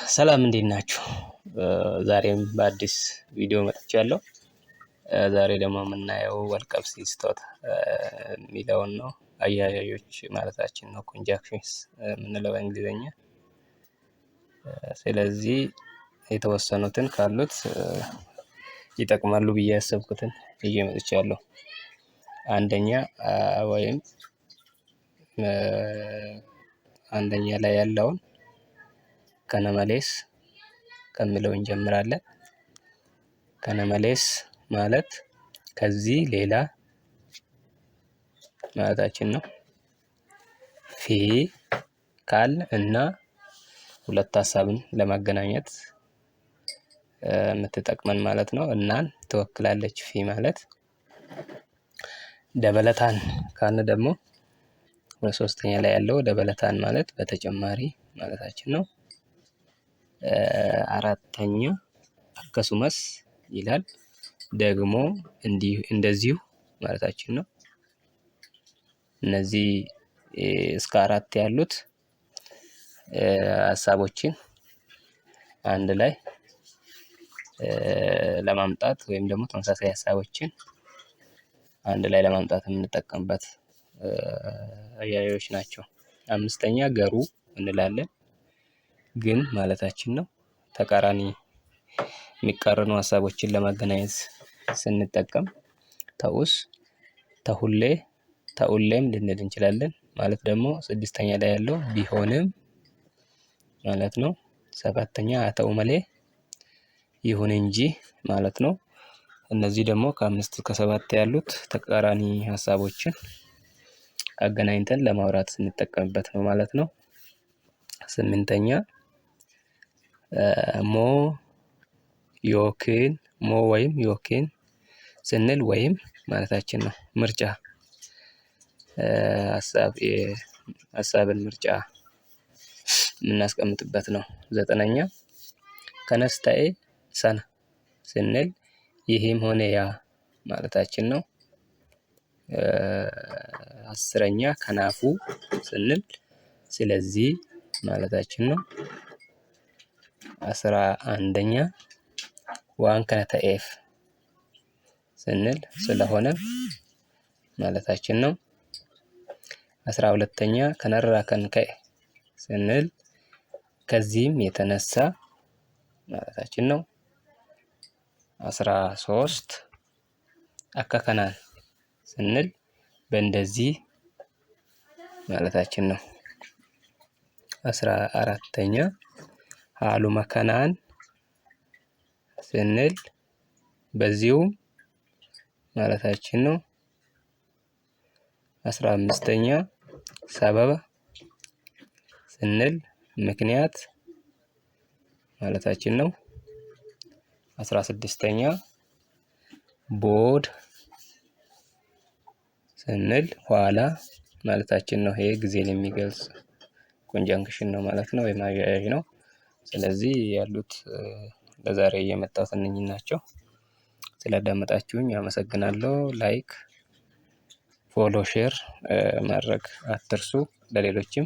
ሰላም እንዴት ናችሁ? ዛሬም በአዲስ ቪዲዮ መጥቻለሁ። ዛሬ ደግሞ የምናየው ወልቀብሲ ስቶት የሚለውን ነው። አያያዦች ማለታችን ነው፣ ኮንጃክሽንስ የምንለው በእንግሊዝኛ። ስለዚህ የተወሰኑትን ካሉት ይጠቅማሉ ብዬ ያሰብኩትን ይዤ መጥቻለሁ። አንደኛ ወይም አንደኛ ላይ ያለውን ከነመሌስ ከሚለው እንጀምራለን። ከነመሌስ ማለት ከዚህ ሌላ ማለታችን ነው። ፊ ካል እና ሁለት ሀሳብን ለማገናኘት የምትጠቅመን ማለት ነው። እናን ትወክላለች ፊ ማለት። ደበለታን ካልን ደግሞ በሶስተኛ ላይ ያለው ደበለታን ማለት በተጨማሪ ማለታችን ነው። አራተኛ አከሱመስ ይላል፣ ደግሞ እንደዚሁ ማለታችን ነው። እነዚህ እስከ አራት ያሉት ሀሳቦችን አንድ ላይ ለማምጣት ወይም ደግሞ ተመሳሳይ ሀሳቦችን አንድ ላይ ለማምጣት የምንጠቀምበት አያያዦች ናቸው። አምስተኛ ገሩ እንላለን፣ ግን ማለታችን ነው። ተቃራኒ የሚቃረኑ ሀሳቦችን ለማገናኘት ስንጠቀም ተውስ፣ ተሁሌ፣ ተኡሌም ልንል እንችላለን። ማለት ደግሞ ስድስተኛ ላይ ያለው ቢሆንም ማለት ነው። ሰባተኛ አተው መሌ ይሁን እንጂ ማለት ነው። እነዚህ ደግሞ ከአምስት ከሰባት ያሉት ተቃራኒ ሀሳቦችን አገናኝተን ለማውራት ስንጠቀምበት ነው ማለት ነው። ስምንተኛ ሞ ዮክን፣ ሞ ወይም ዮክን ስንል ወይም ማለታችን ነው። ምርጫ ሀሳብን ምርጫ የምናስቀምጥበት ነው። ዘጠነኛ ከነስታኤ ሰና ስንል ይህም ሆነ ያ ማለታችን ነው። አስረኛ ከናፉ ስንል ስለዚህ ማለታችን ነው። አስራ አንደኛ ዋን ከነተኤፍ ስንል ስለሆነ ማለታችን ነው። አስራ ሁለተኛ ከነራ ከንከኤ ስንል ከዚህም የተነሳ ማለታችን ነው። 13 አካከናን ስንል በእንደዚህ ማለታችን ነው። 14ኛ ሃሉ መከናን ስንል በዚሁ ማለታችን ነው። 15ኛ ሰበበ ስንል ምክንያት ማለታችን ነው። 16ኛ ቦድ ስንል ኋላ ማለታችን ነው። ይሄ ጊዜን የሚገልጽ ኮንጃንክሽን ነው ማለት ነው፣ ወይም አያያዥ ነው። ስለዚህ ያሉት ለዛሬ የመጣሁት እነኚህ ናቸው። ስላዳመጣችሁኝ አመሰግናለሁ። ላይክ፣ ፎሎ፣ ሼር ማድረግ አትርሱ ለሌሎችም